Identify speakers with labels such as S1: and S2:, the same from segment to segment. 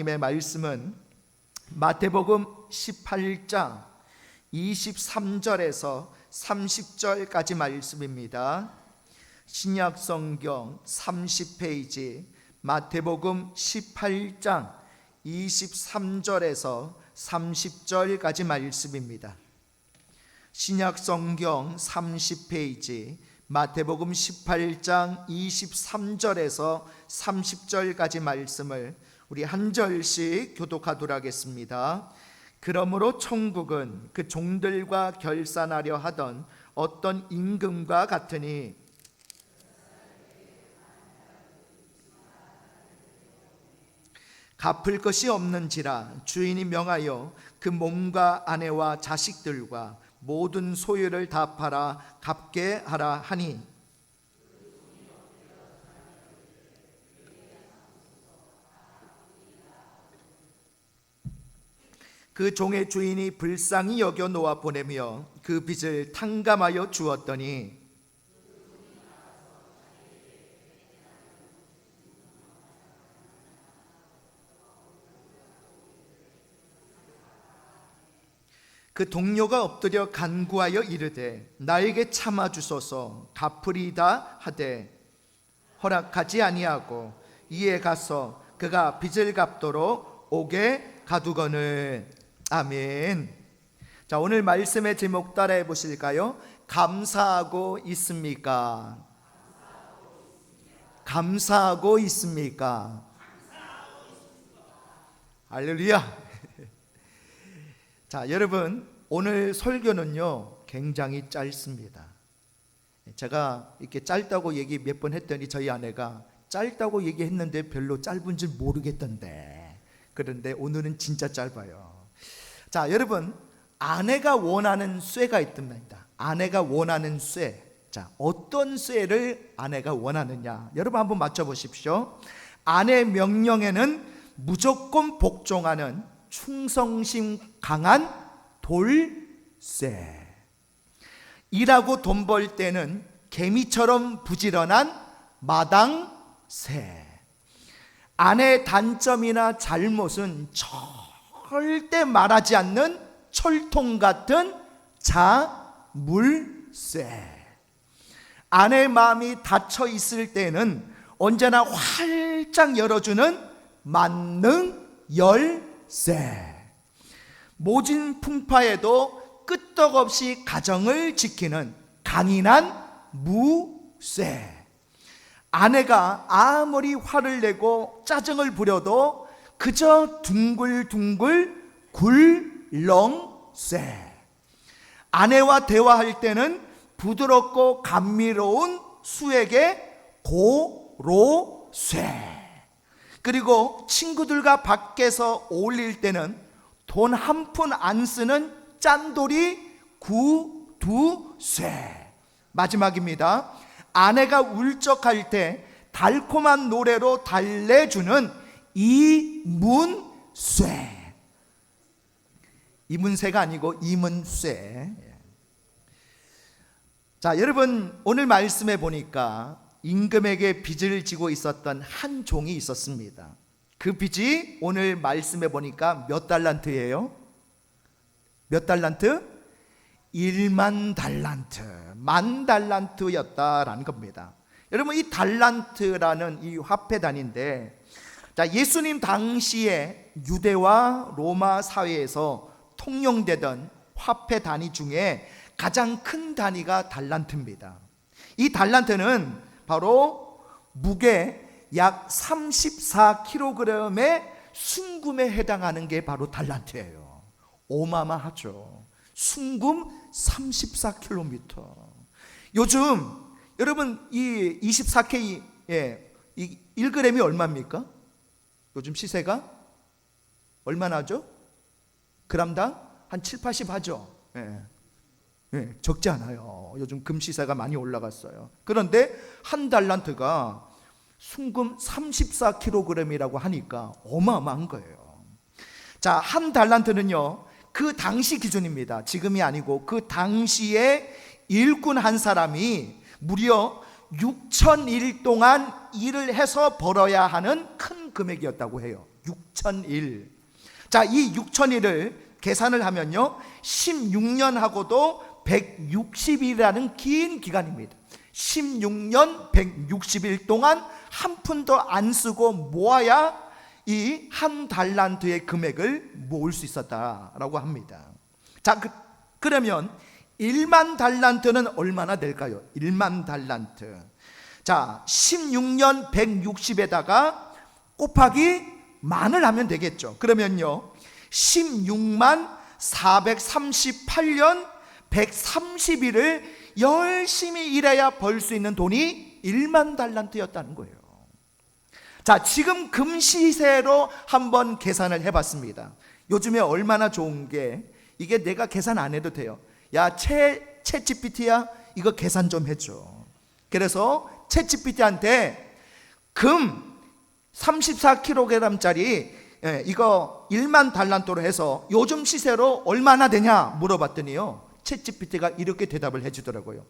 S1: 하나님의 말씀은 마태복음 18장 23절에서 30절까지 말씀입니다. 신약성경 30페이지 마태복음 18장 23절에서 30절까지 말씀입니다. 신약성경 30페이지 마태복음 18장 23절에서 30절까지 말씀을 우리 한 절씩 교독하도록 하겠습니다. 그러므로 천국은 그 종들과 결산하려 하던 어떤 임금과 같으니 갚을 것이 없는지라 주인이 명하여 그 몸과 아내와 자식들과 모든 소유를 다 팔아 갚게 하라 하니 그 종의 주인이 불쌍히 여겨 놓아 보내며 그 빚을 탕감하여 주었더니 그 동료가 엎드려 간구하여 이르되 나에게 참아 주소서 갚으리다 하되 허락하지 아니하고 이에 가서 그가 빚을 갚도록 옥에 가두거늘. 아멘. 자, 오늘 말씀의 제목 따라해 보실까요? 감사하고 있습니까? 감사하고 있습니까? 할렐루야. 자, 여러분, 오늘 설교는요 굉장히 짧습니다. 제가 이렇게 짧다고 얘기 몇 번 했더니 저희 아내가 짧다고 얘기했는데 별로 짧은 줄 모르겠던데, 그런데 오늘은 진짜 짧아요. 자, 여러분, 아내가 원하는 쇠가 있답니다. 아내가 원하는 쇠. 자, 어떤 쇠를 아내가 원하느냐, 여러분 한번 맞춰보십시오. 아내 명령에는 무조건 복종하는 충성심 강한 돌쇠. 일하고 돈 벌 때는 개미처럼 부지런한 마당새. 아내의 단점이나 잘못은 절대 말하지 않는 철통 같은 자물쇠. 아내의 마음이 닫혀 있을 때는 언제나 활짝 열어주는 만능열쇠. 모진 풍파에도 끄떡없이 가정을 지키는 강인한 무쇠. 아내가 아무리 화를 내고 짜증을 부려도 그저 둥글둥글 굴렁쇠. 아내와 대화할 때는 부드럽고 감미로운 수에게 고로쇠. 그리고 친구들과 밖에서 어울릴 때는 돈 한 푼 안 쓰는 짠돌이 구두쇠. 마지막입니다. 아내가 울적할 때 달콤한 노래로 달래주는 이문쇠. 이문세가 아니고 이문쇠. 자, 여러분, 오늘 말씀에 보니까 임금에게 빚을 지고 있었던 한 종이 있었습니다. 그 빚이 오늘 말씀에 보니까 몇 달란트예요? 몇 달란트? 1만 달란트, 10,000달란트였다라는 겁니다. 여러분, 이 달란트라는 이 화폐 단위인데, 자, 예수님 당시에 유대와 로마 사회에서 통용되던 화폐 단위 중에 가장 큰 단위가 달란트입니다. 이 달란트는 바로 무게 약 34kg의 순금에 해당하는 게 바로 달란트예요. 어마어마하죠. 순금 34kg. 요즘 여러분 이 24K 이 1g이 얼마입니까? 요즘 시세가 얼마나 하죠? 그람당 한 7, 80 하죠. 적지 않아요. 요즘 금 시세가 많이 올라갔어요. 그런데 한 달란트가 순금 34kg이라고 하니까 어마어마한 거예요. 자, 한 달란트는요 그 당시 기준입니다. 지금이 아니고 그 당시에 일꾼 한 사람이 무려 6,000일 동안 일을 해서 벌어야 하는 큰 금액이었다고 해요. 6,000일. 자, 이 6,000일을 계산을 하면요 16년하고도 160일이라는 긴 기간입니다. 16년 160일 동안 한 푼도 안 쓰고 모아야 이 한 달란트의 금액을 모을 수 있었다라고 합니다. 자, 그러면 1만 달란트는 얼마나 될까요? 1만 달란트. 자, 16년 160에다가 곱하기 만을 하면 되겠죠. 그러면요 16만 438년 130일을 열심히 일해야 벌 수 있는 돈이 1만 달란트였다는 거예요. 자, 지금 금시세로 한번 계산을 해봤습니다. 요즘에 얼마나 좋은 게, 이게 내가 계산 안 해도 돼요. 야, 챗GPT야 이거 계산 좀 해줘. 그래서 챗GPT한테 금 34kg짜리 이거 1만 달란트로 해서 요즘 시세로 얼마나 되냐 물어봤더니요 챗GPT가 이렇게 대답을 해주더라고요.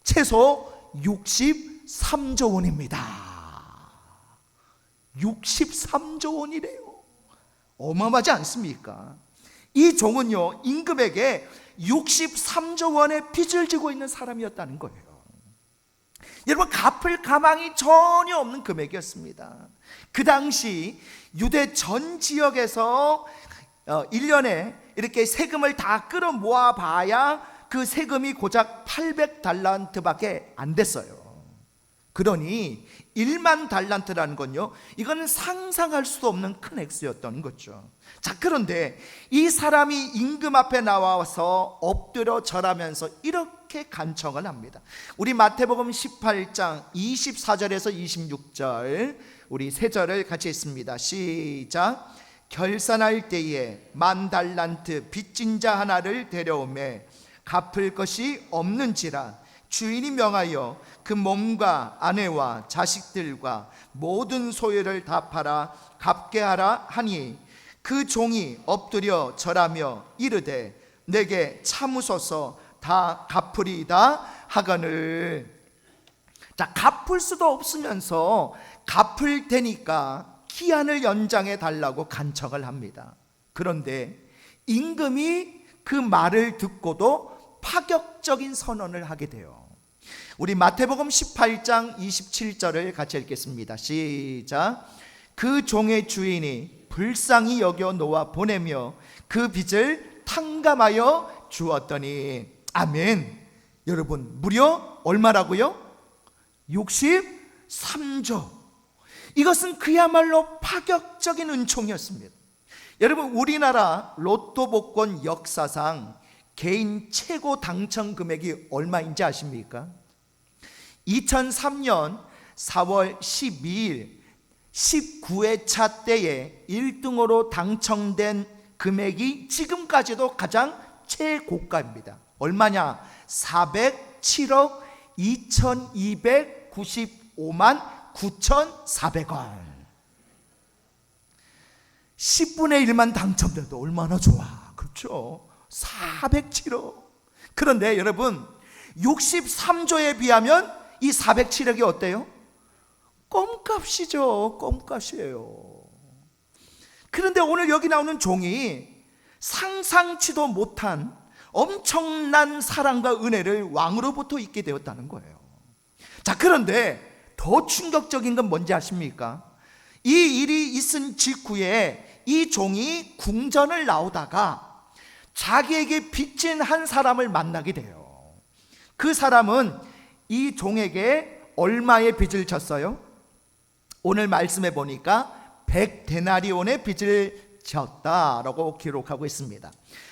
S1: 최소 63조 원입니다. 63조 원이래요. 어마어마하지 않습니까? 이 종은요 임금에게 63조 원의 빚을 지고 있는 사람이었다는 거예요. 여러분, 갚을 가망이 전혀 없는 금액이었습니다. 그 당시 유대 전 지역에서 1년에 이렇게 세금을 다 끌어 모아 봐야 그 세금이 고작 800달란트밖에 안 됐어요. 그러니 1만 달란트라는 건요 이거는 상상할 수 없는 큰 액수였던 거죠. 자, 그런데 이 사람이 임금 앞에 나와서 엎드려 절하면서 이렇게 간청을 합니다. 우리 마태복음 18장 24절에서 26절 우리 세 절을 같이 읽습니다. 시작. 결산할 때에 1만 달란트 빚진 자 하나를 데려오매 갚을 것이 없는지라 주인이 명하여 그 몸과 아내와 자식들과 모든 소유를 다 팔아 갚게 하라 하니 그 종이 엎드려 절하며 이르되 내게 참으소서 다 갚으리이다 하거늘. 자, 갚을 수도 없으면서 갚을 테니까 기한을 연장해 달라고 간청을 합니다. 그런데 임금이 그 말을 듣고도 파격적인 선언을 하게 돼요. 우리 마태복음 18장 27절을 같이 읽겠습니다. 시작. 그 종의 주인이 불쌍히 여겨 놓아 보내며 그 빚을 탕감하여 주었더니. 아멘. 여러분, 무려 얼마라고요? 63조. 이것은 그야말로 파격적인 은총이었습니다. 여러분, 우리나라 로또 복권 역사상 개인 최고 당첨 금액이 얼마인지 아십니까? 2003년 4월 12일 19회차 때에 1등으로 당첨된 금액이 지금까지도 가장 최고가입니다. 얼마냐? 407억 2295만 9,400원. 10분의 1만 당첨돼도 얼마나 좋아. 그렇죠? 407억. 그런데 여러분, 63조에 비하면 이 407억이 어때요? 껌값이죠. 껌값이에요. 그런데 오늘 여기 나오는 종이 상상치도 못한 엄청난 사랑과 은혜를 왕으로부터 잊게 되었다는 거예요. 자, 그런데 더 충격적인 건 뭔지 아십니까? 이 일이 있은 직후에 이 종이 궁전을 나오다가 자기에게 빚진 한 사람을 만나게 돼요. 그 사람은 이 종에게 얼마의 빚을 졌어요? 오늘 말씀해 보니까 100데나리온의 빚을 졌다라고 기록하고 있습니다.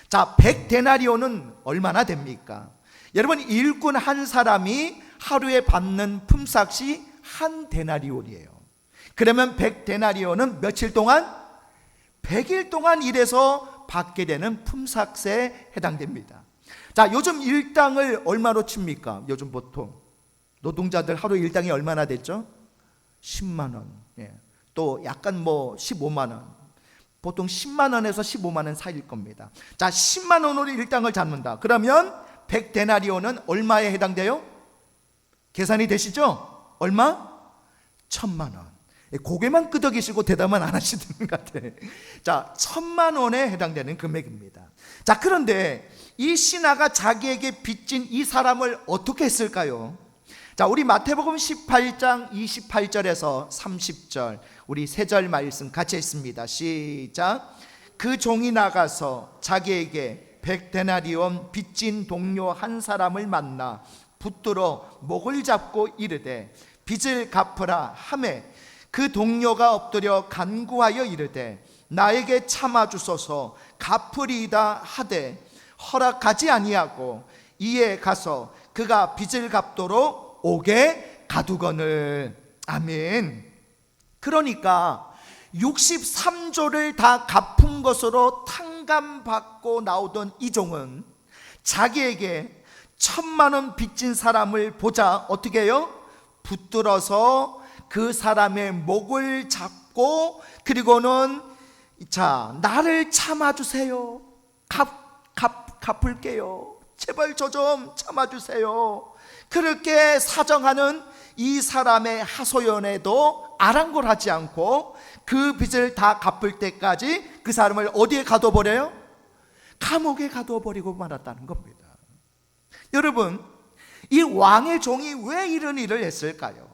S1: 자, 100데나리온은 얼마나 됩니까? 여러분, 일꾼 한 사람이 하루에 받는 품삯이 한 데나리온이에요. 그러면 100데나리온은 며칠 동안? 100일 동안 일해서 받게 되는 품삯에 해당됩니다. 자, 요즘 일당을 얼마로 칩니까? 요즘 보통 노동자들 하루 일당이 얼마나 됐죠? 10만 원. 예. 또 약간 뭐 15만 원. 보통 10만 원에서 15만 원 사이일 겁니다. 자, 10만 원으로 일당을 잡는다. 그러면 100데나리온은 얼마에 해당돼요? 계산이 되시죠? 얼마? 1,000만 원. 고개만 끄덕이시고 대답은 안 하시는 것 같아요. 자, 1,000만 원에 해당되는 금액입니다. 자, 그런데 이 신하가 자기에게 빚진 이 사람을 어떻게 했을까요? 자, 우리 마태복음 18장 28절에서 30절 우리 세 절 말씀 같이 했습니다. 시작. 그 종이 나가서 자기에게 100데나리온 빚진 동료 한 사람을 만나 붙들어 목을 잡고 이르되 빚을 갚으라 하매 그 동료가 엎드려 간구하여 이르되 나에게 참아 주소서 갚으리이다 하되 허락하지 아니하고 이에 가서 그가 빚을 갚도록 옥에 가두거늘. 아멘. 그러니까 63조를 다 갚은 것으로 탕감받고 나오던 이 종은 자기에게 1,000만 원 빚진 사람을 보자 어떻게 해요? 붙들어서 그 사람의 목을 잡고 그리고는 자, 나를 참아주세요. 갚을게요. 제발 저 좀 참아주세요. 그렇게 사정하는 이 사람의 하소연에도 아랑곳하지 않고 그 빚을 다 갚을 때까지 그 사람을 어디에 가둬버려요? 감옥에 가둬버리고 말았다는 겁니다. 여러분, 이 왕의 종이 왜 이런 일을 했을까요?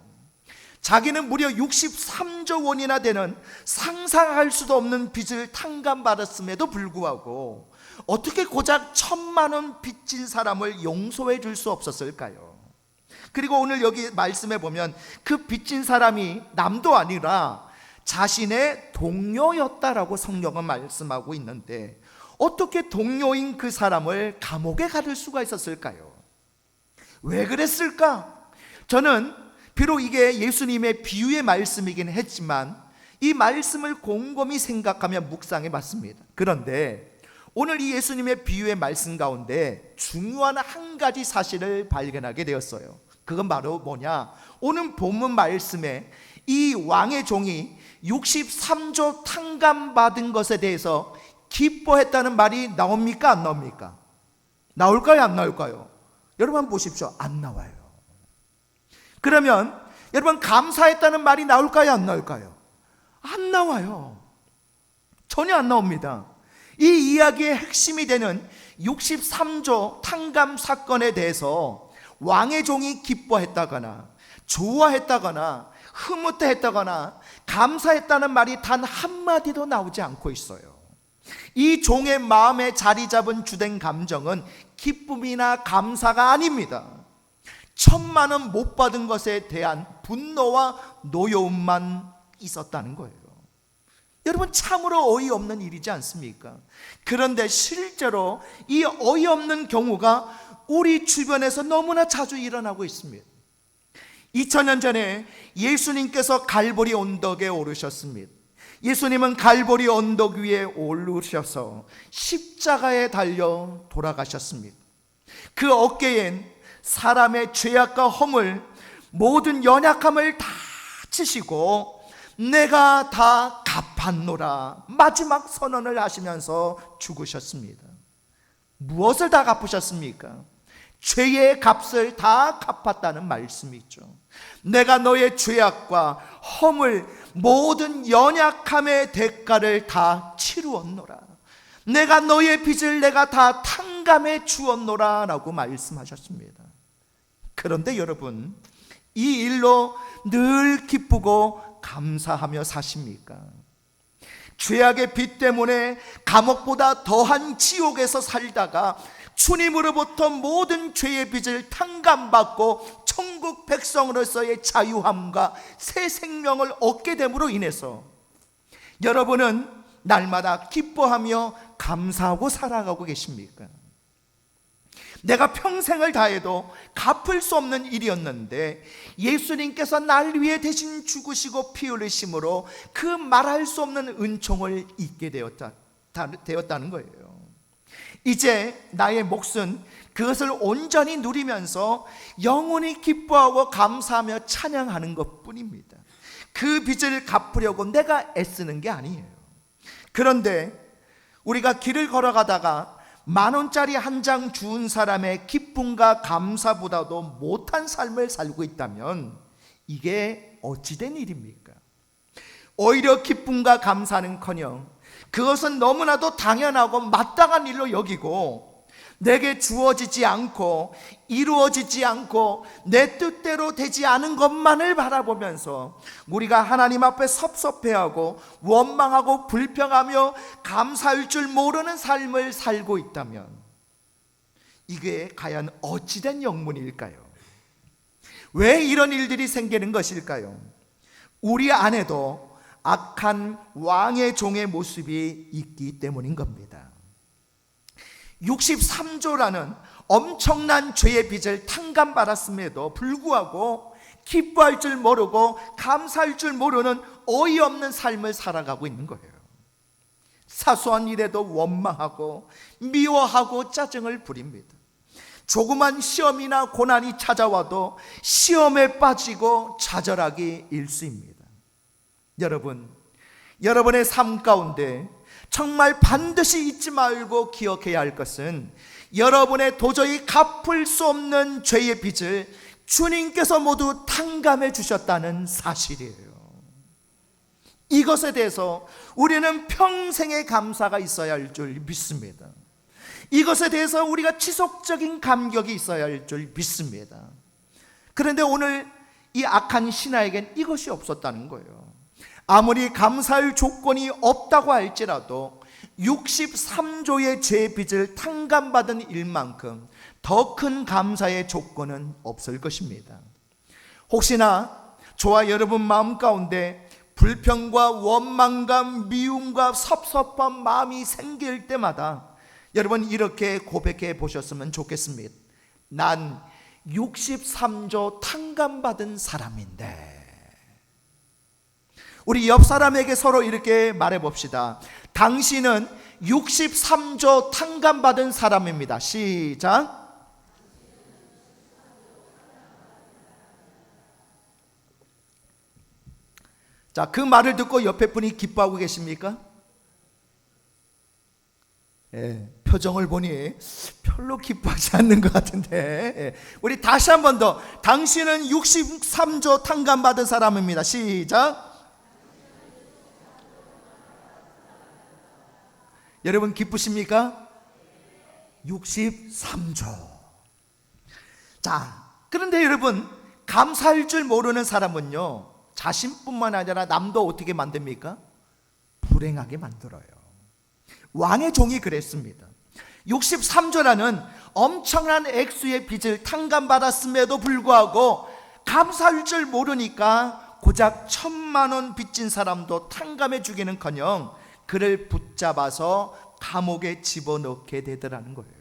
S1: 자기는 무려 63조 원이나 되는 상상할 수도 없는 빚을 탕감받았음에도 불구하고 어떻게 고작 1,000만 원 빚진 사람을 용서해 줄 수 없었을까요? 그리고 오늘 여기 말씀해 보면 그 빚진 사람이 남도 아니라 자신의 동료였다라고 성경은 말씀하고 있는데 어떻게 동료인 그 사람을 감옥에 가둘 수가 있었을까요? 왜 그랬을까? 저는 비록 이게 예수님의 비유의 말씀이긴 했지만 이 말씀을 곰곰이 생각하며 묵상해 봤습니다. 그런데 오늘 이 예수님의 비유의 말씀 가운데 중요한 한 가지 사실을 발견하게 되었어요. 그건 바로 뭐냐? 오늘 본문 말씀에 이 왕의 종이 63조 탕감받은 것에 대해서 기뻐했다는 말이 나옵니까? 안 나옵니까? 나올까요? 안 나올까요? 여러분 한번 보십시오. 안 나와요. 그러면 여러분 감사했다는 말이 나올까요? 안 나올까요? 안 나와요. 전혀 안 나옵니다. 이 이야기의 핵심이 되는 63조 탕감 사건에 대해서 왕의 종이 기뻐했다거나 좋아했다거나 흐뭇해했다거나 감사했다는 말이 단 한마디도 나오지 않고 있어요. 이 종의 마음에 자리 잡은 주된 감정은 기쁨이나 감사가 아닙니다. 1,000만 원 못 받은 것에 대한 분노와 노여움만 있었다는 거예요. 여러분 참으로 어이없는 일이지 않습니까? 그런데 실제로 이 어이없는 경우가 우리 주변에서 너무나 자주 일어나고 있습니다. 2000년 전에 예수님께서 갈보리 언덕에 오르셨습니다. 예수님은 갈보리 언덕 위에 오르셔서 십자가에 달려 돌아가셨습니다. 그 어깨엔 사람의 죄악과 허물 모든 연약함을 다 지시고 내가 다 갚았노라 마지막 선언을 하시면서 죽으셨습니다. 무엇을 다 갚으셨습니까? 죄의 값을 다 갚았다는 말씀이죠. 내가 너의 죄악과 허물 모든 연약함의 대가를 다 치루었노라. 내가 너의 빚을 내가 다 탕감해 주었노라 라고 말씀하셨습니다. 그런데 여러분 이 일로 늘 기쁘고 감사하며 사십니까? 죄악의 빚 때문에 감옥보다 더한 지옥에서 살다가 주님으로부터 모든 죄의 빚을 탕감받고 천국 백성으로서의 자유함과 새 생명을 얻게 됨으로 인해서 여러분은 날마다 기뻐하며 감사하고 살아가고 계십니까? 내가 평생을 다해도 갚을 수 없는 일이었는데 예수님께서 날 위해 대신 죽으시고 피 흘리심으로 그 말할 수 없는 은총을 잊게 되었다는 거예요. 이제 나의 몫은 그것을 온전히 누리면서 영원히 기뻐하고 감사하며 찬양하는 것뿐입니다. 그 빚을 갚으려고 내가 애쓰는 게 아니에요. 그런데 우리가 길을 걸어가다가 10,000원짜리 한 장 주운 사람의 기쁨과 감사보다도 못한 삶을 살고 있다면 이게 어찌된 일입니까? 오히려 기쁨과 감사는커녕 그것은 너무나도 당연하고 마땅한 일로 여기고 내게 주어지지 않고 이루어지지 않고 내 뜻대로 되지 않은 것만을 바라보면서 우리가 하나님 앞에 섭섭해하고 원망하고 불평하며 감사할 줄 모르는 삶을 살고 있다면 이게 과연 어찌된 영문일까요? 왜 이런 일들이 생기는 것일까요? 우리 안에도 악한 왕의 종의 모습이 있기 때문인 겁니다. 63조라는 엄청난 죄의 빚을 탕감받았음에도 불구하고 기뻐할 줄 모르고 감사할 줄 모르는 어이없는 삶을 살아가고 있는 거예요. 사소한 일에도 원망하고 미워하고 짜증을 부립니다. 조그만 시험이나 고난이 찾아와도 시험에 빠지고 좌절하기 일쑤입니다. 여러분, 여러분의 삶 가운데 정말 반드시 잊지 말고 기억해야 할 것은 여러분의 도저히 갚을 수 없는 죄의 빚을 주님께서 모두 탕감해 주셨다는 사실이에요. 이것에 대해서 우리는 평생의 감사가 있어야 할 줄 믿습니다. 이것에 대해서 우리가 지속적인 감격이 있어야 할 줄 믿습니다. 그런데 오늘 이 악한 신하에겐 이것이 없었다는 거예요. 아무리 감사할 조건이 없다고 할지라도 63조의 죄의 빚을 탕감받은 일만큼 더 큰 감사의 조건은 없을 것입니다. 혹시나 저와 여러분 마음 가운데 불평과 원망감, 미움과 섭섭한 마음이 생길 때마다 여러분 이렇게 고백해 보셨으면 좋겠습니다. 난 63조 탕감받은 사람인데. 우리 옆 사람에게 서로 이렇게 말해 봅시다. 당신은 63조 탕감받은 사람입니다. 시작. 자, 그 말을 듣고 옆에 분이 기뻐하고 계십니까? 표정을 보니 별로 기뻐하지 않는 것 같은데, 우리 다시 한 번 더. 당신은 63조 탕감받은 사람입니다. 시작. 여러분 기쁘십니까? 63조. 자, 그런데 여러분, 감사할 줄 모르는 사람은요, 자신뿐만 아니라 남도 어떻게 만듭니까? 불행하게 만들어요. 왕의 종이 그랬습니다. 63조라는 엄청난 액수의 빚을 탕감받았음에도 불구하고 감사할 줄 모르니까 고작 1,000만 원 빚진 사람도 탕감해 주기는커녕 그를 붙잡아서 감옥에 집어넣게 되더라는 거예요.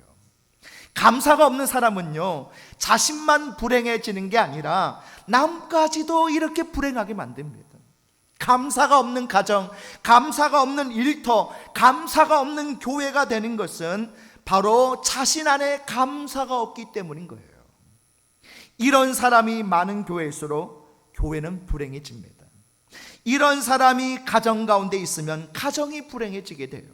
S1: 감사가 없는 사람은요, 자신만 불행해지는 게 아니라 남까지도 이렇게 불행하게 만듭니다. 감사가 없는 가정, 감사가 없는 일터, 감사가 없는 교회가 되는 것은 바로 자신 안에 감사가 없기 때문인 거예요. 이런 사람이 많은 교회일수록 교회는 불행해집니다. 이런 사람이 가정 가운데 있으면 가정이 불행해지게 돼요.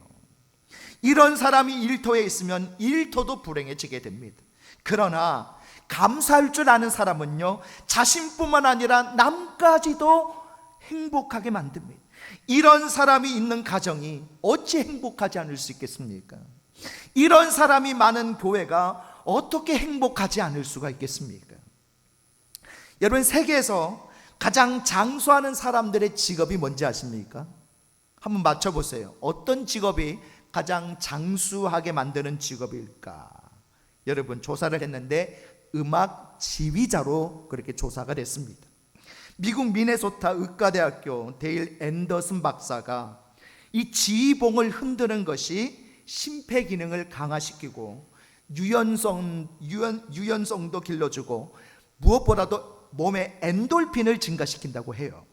S1: 이런 사람이 일터에 있으면 일터도 불행해지게 됩니다. 그러나 감사할 줄 아는 사람은요, 자신뿐만 아니라 남까지도 행복하게 만듭니다. 이런 사람이 있는 가정이 어찌 행복하지 않을 수 있겠습니까? 이런 사람이 많은 교회가 어떻게 행복하지 않을 수가 있겠습니까? 여러분, 세계에서 가장 장수하는 사람들의 직업이 뭔지 아십니까? 한번 맞춰보세요. 어떤 직업이 가장 장수하게 만드는 직업일까? 여러분, 조사를 했는데 음악 지휘자로 그렇게 조사가 됐습니다. 미국 미네소타 의과대학교 데일 앤더슨 박사가 이 지휘봉을 흔드는 것이 심폐기능을 강화시키고 유연성도 길러주고 무엇보다도 몸의 엔돌핀을 증가시킨다고 해요.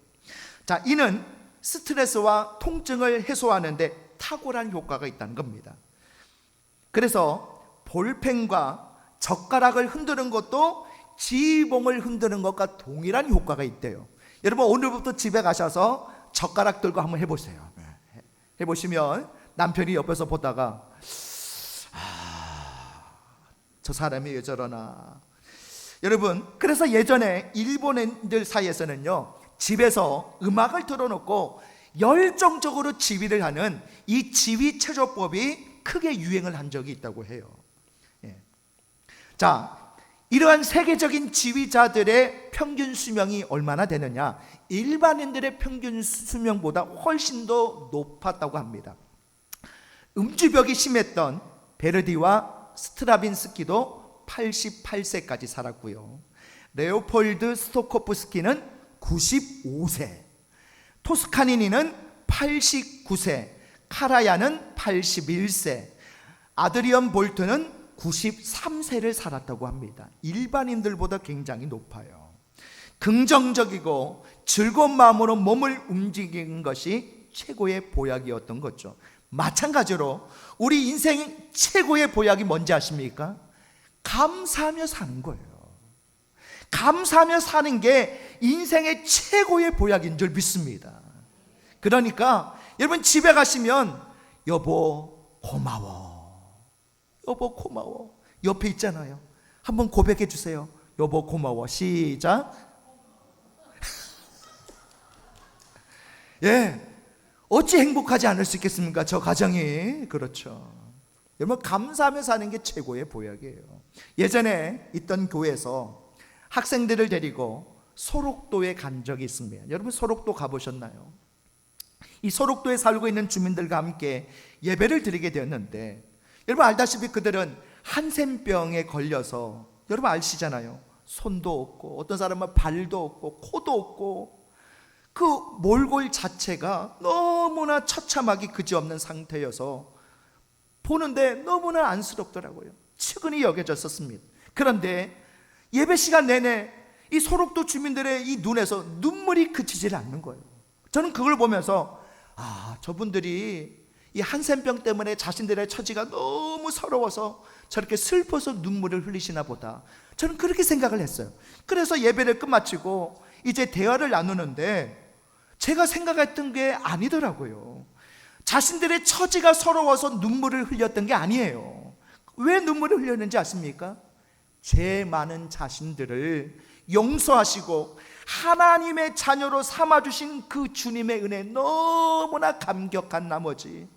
S1: 자, 이는 스트레스와 통증을 해소하는 데 탁월한 효과가 있다는 겁니다. 그래서 볼펜과 젓가락을 흔드는 것도 지휘봉을 흔드는 것과 동일한 효과가 있대요. 여러분, 오늘부터 집에 가셔서 젓가락 들고 한번 해보세요. 해보시면 남편이 옆에서 보다가 저 사람이 왜 저러나. 여러분, 그래서 예전에 일본인들 사이에서는요, 집에서 음악을 틀어놓고 열정적으로 지휘를 하는 이 지휘체조법이 크게 유행을 한 적이 있다고 해요. 자, 이러한 세계적인 지휘자들의 평균 수명이 얼마나 되느냐? 일반인들의 평균 수명보다 훨씬 더 높았다고 합니다. 음주벽이 심했던 베르디와 스트라빈스키도 88세까지 살았고요. 레오폴드 스토코프스키는 95세, 토스카니니는 89세, 카라얀은 81세, 아드리언 볼트는 93세를 살았다고 합니다. 일반인들보다 굉장히 높아요. 긍정적이고 즐거운 마음으로 몸을 움직이는 것이 최고의 보약이었던 거죠. 마찬가지로 우리 인생 최고의 보약이 뭔지 아십니까? 감사하며 사는 거예요. 감사하며 사는 게 인생의 최고의 보약인 줄 믿습니다. 그러니까 여러분 집에 가시면 여보 고마워, 여보 고마워, 옆에 있잖아요. 한번 고백해 주세요. 여보 고마워. 시작. 예, 어찌 행복하지 않을 수 있겠습니까? 저 가정이. 그렇죠. 여러분 감사하며 사는 게 최고의 보약이에요. 예전에 있던 교회에서 학생들을 데리고 소록도에 간 적이 있습니다. 여러분 소록도 가보셨나요? 이 소록도에 살고 있는 주민들과 함께 예배를 드리게 되었는데, 여러분 알다시피 그들은 한센병에 걸려서, 여러분 아시잖아요. 손도 없고 어떤 사람은 발도 없고 코도 없고 그 몰골 자체가 너무나 처참하기 그지없는 상태여서 보는데 너무나 안쓰럽더라고요. 측은히 여겨졌었습니다. 그런데 예배 시간 내내 이 소록도 주민들의 이 눈에서 눈물이 그치질 않는 거예요. 저는 그걸 보면서 저분들이 이 한센병 때문에 자신들의 처지가 너무 서러워서 저렇게 슬퍼서 눈물을 흘리시나 보다, 저는 그렇게 생각을 했어요. 그래서 예배를 끝마치고 이제 대화를 나누는데 제가 생각했던 게 아니더라고요. 자신들의 처지가 서러워서 눈물을 흘렸던 게 아니에요. 왜 눈물을 흘렸는지 아십니까? 죄 많은 자신들을 용서하시고 하나님의 자녀로 삼아주신 그 주님의 은혜에 너무나 감격한 나머지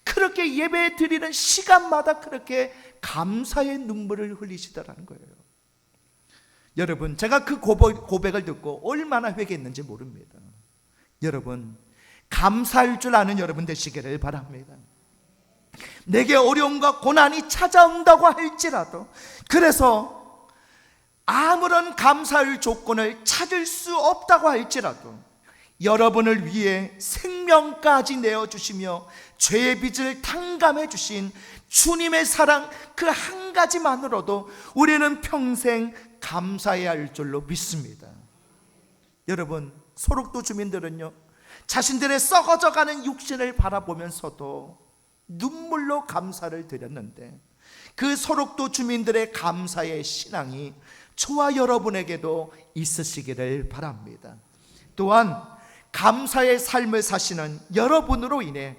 S1: 그렇게 예배 드리는 시간마다 그렇게 감사의 눈물을 흘리시더라는 거예요. 여러분, 제가 그 고백을 듣고 얼마나 회개했는지 모릅니다. 여러분, 감사할 줄 아는 여러분 되시기를 바랍니다. 내게 어려움과 고난이 찾아온다고 할지라도, 그래서 아무런 감사할 조건을 찾을 수 없다고 할지라도 여러분을 위해 생명까지 내어주시며 죄의 빚을 탕감해 주신 주님의 사랑 그 한 가지만으로도 우리는 평생 감사해야 할 줄로 믿습니다. 여러분, 소록도 주민들은요, 자신들의 썩어져가는 육신을 바라보면서도 눈물로 감사를 드렸는데, 그 소록도 주민들의 감사의 신앙이 저와 여러분에게도 있으시기를 바랍니다. 또한 감사의 삶을 사시는 여러분으로 인해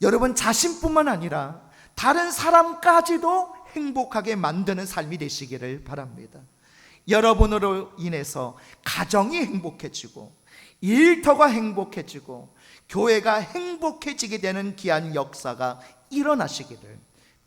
S1: 여러분 자신뿐만 아니라 다른 사람까지도 행복하게 만드는 삶이 되시기를 바랍니다. 여러분으로 인해서 가정이 행복해지고 일터가 행복해지고 교회가 행복해지게 되는 귀한 역사가 일어나시기를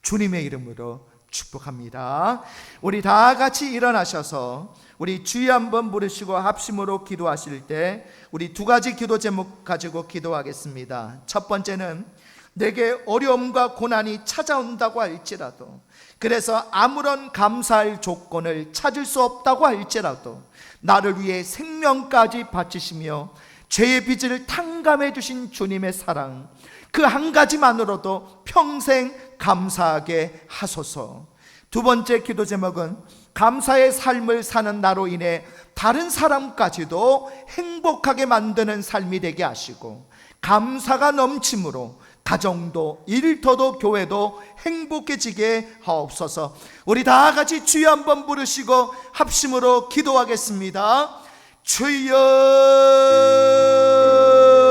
S1: 주님의 이름으로 축복합니다. 우리 다 같이 일어나셔서 우리 주여 한번 부르시고 합심으로 기도하실 때 우리 두 가지 기도 제목 가지고 기도하겠습니다. 첫 번째는 내게 어려움과 고난이 찾아온다고 할지라도, 그래서 아무런 감사할 조건을 찾을 수 없다고 할지라도 나를 위해 생명까지 바치시며 죄의 빚을 탕감해 주신 주님의 사랑 그 한 가지만으로도 평생 감사하게 하소서. 두 번째 기도 제목은 감사의 삶을 사는 나로 인해 다른 사람까지도 행복하게 만드는 삶이 되게 하시고 감사가 넘침으로 가정도 일터도 교회도 행복해지게 하옵소서. 우리 다 같이 주여 한번 부르시고 합심으로 기도하겠습니다. 주여